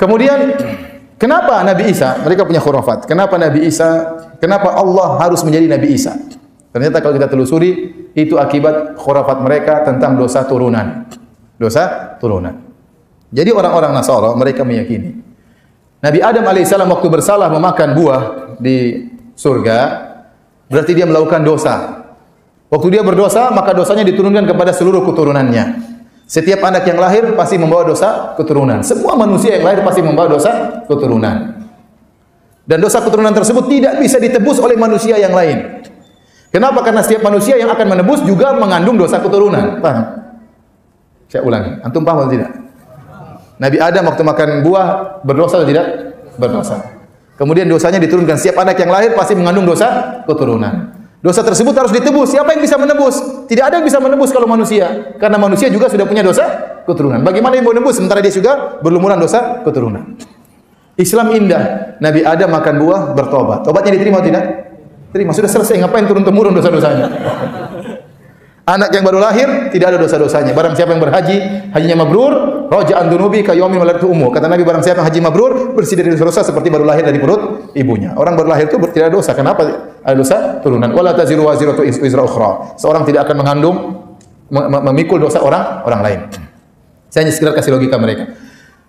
Kemudian kenapa Nabi Isa? Mereka punya khurafat. Kenapa Nabi Isa? Kenapa Allah harus menjadi Nabi Isa? Ternyata kalau kita telusuri, itu akibat khurafat mereka tentang dosa turunan. Dosa turunan. Jadi orang-orang Nasara mereka meyakini Nabi Adam alaihissalam waktu bersalah memakan buah di surga, berarti dia melakukan dosa. Waktu dia berdosa, maka dosanya diturunkan kepada seluruh keturunannya. Setiap anak yang lahir pasti membawa dosa keturunan. Semua manusia yang lahir pasti membawa dosa keturunan. Dan dosa keturunan tersebut tidak bisa ditebus oleh manusia yang lain. Kenapa? Karena setiap manusia yang akan menebus juga mengandung dosa keturunan. Paham? Saya ulangi. Antum paham atau tidak? Nabi Adam waktu makan buah berdosa atau tidak? Berdosa. Kemudian dosanya diturunkan. Setiap anak yang lahir pasti mengandung dosa keturunan. Dosa tersebut harus ditebus. Siapa yang bisa menebus? Tidak ada yang bisa menebus kalau manusia. Karena manusia juga sudah punya dosa keturunan. Bagaimana yang mau menebus sementara dia juga berlumuran dosa keturunan? Islam indah. Nabi Adam makan buah, bertobat. Tobatnya diterima atau tidak? Terima. Sudah selesai. Ngapain turun-temurun dosa-dosanya? Anak yang baru lahir tidak ada dosa-dosanya. Barang siapa yang berhaji, hajinya mabrur, raja'an dunubi ka yaumin waladatu ummu. Kata Nabi, barang siapa yang haji mabrur, bersih dari dosa seperti baru lahir dari perut ibunya. Orang baru lahir itu tidak ada dosa. Kenapa? Ada dosa turunan. Wala taziru waziratu wizra ukhra. Seorang tidak akan mengandung memikul dosa orang lain. Saya hanya sekedar kasih logika mereka.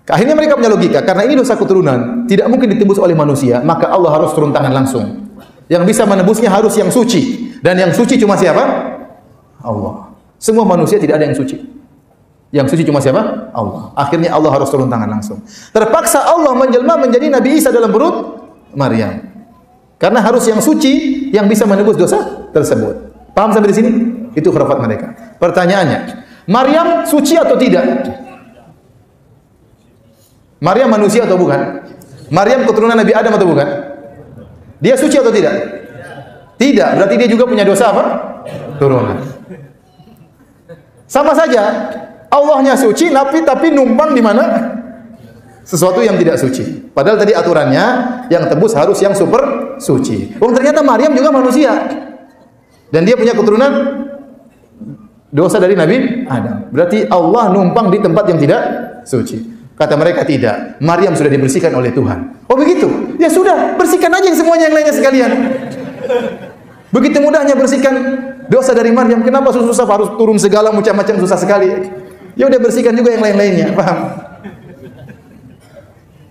Akhirnya mereka punya logika, karena ini dosa keturunan, tidak mungkin ditebus oleh manusia, maka Allah harus turun tangan langsung. Yang bisa menebusnya harus yang suci. Dan yang suci cuma siapa? Allah. Semua manusia tidak ada yang suci. Yang suci cuma siapa? Allah. Akhirnya Allah harus turun tangan langsung. Terpaksa Allah menjelma menjadi Nabi Isa dalam perut Maryam. Karena harus yang suci yang bisa menebus dosa tersebut. Paham sampai di sini? Itu khurafat mereka. Pertanyaannya, Maryam suci atau tidak? Maryam manusia atau bukan? Maryam keturunan Nabi Adam atau bukan? Dia suci atau tidak? Tidak. Berarti dia juga punya dosa apa? Turunan. Sama saja, Allahnya suci, tapi numpang di mana? Sesuatu yang tidak suci. Padahal tadi aturannya yang tebus harus yang super suci. Ternyata Maryam juga manusia. Dan dia punya keturunan dosa dari Nabi Adam. Berarti Allah numpang di tempat yang tidak suci. Kata mereka tidak. Maryam sudah dibersihkan oleh Tuhan. Oh begitu? Ya sudah, bersihkan aja yang semuanya yang lainnya sekalian. Begitu mudahnya bersihkan dosa dari Maryam. Kenapa susah harus turun segala macam-macam susah sekali? Ya udah bersihkan juga yang lain-lainnya. Paham?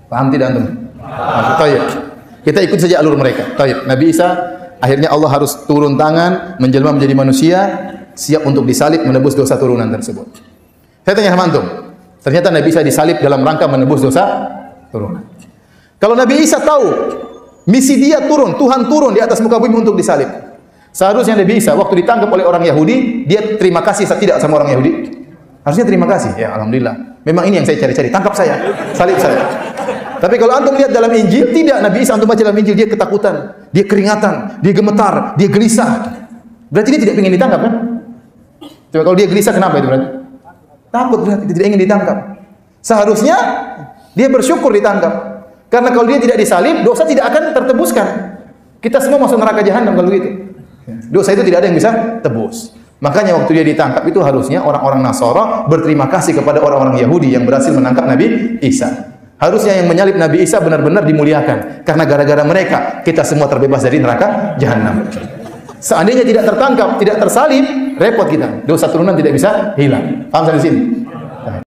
Paham tidak antum? Tayyib. Kita ikut saja alur mereka. Tayyib. Nabi Isa akhirnya Allah harus turun tangan, menjelma menjadi manusia, siap untuk disalib menebus dosa turunan tersebut. Saya tanya sama antum. Ternyata Nabi Isa disalib dalam rangka menebus dosa turunan. Kalau Nabi Isa tahu misi dia turun, Tuhan turun di atas muka bumi untuk disalib. Seharusnya Nabi Isa waktu ditangkap oleh orang Yahudi, dia terima kasih tidak sama orang Yahudi? Harusnya terima kasih. Ya alhamdulillah. Memang ini yang saya cari-cari. Tangkap saya, salib saya. Tapi kalau antum lihat dalam Injil, tidak. Nabi Isa antum baca dalam Injil, dia ketakutan, dia keringatan, dia gemetar, dia gelisah. Berarti dia tidak ingin ditangkap kan? Coba kalau dia gelisah kenapa itu berarti? Takut berarti dia tidak ingin ditangkap. Seharusnya dia bersyukur ditangkap. Karena kalau dia tidak disalib, dosa tidak akan tertebuskan. Kita semua masuk neraka jahanam kalau gitu. Dosa itu tidak ada yang bisa tebus. Makanya waktu dia ditangkap itu harusnya orang-orang Nasara berterima kasih kepada orang-orang Yahudi yang berhasil menangkap Nabi Isa. Harusnya yang menyalib Nabi Isa benar-benar dimuliakan. Karena gara-gara mereka kita semua terbebas dari neraka jahanam. Seandainya tidak tertangkap, tidak tersalib, repot kita. Dosa turunan tidak bisa hilang. Paham sampai sini?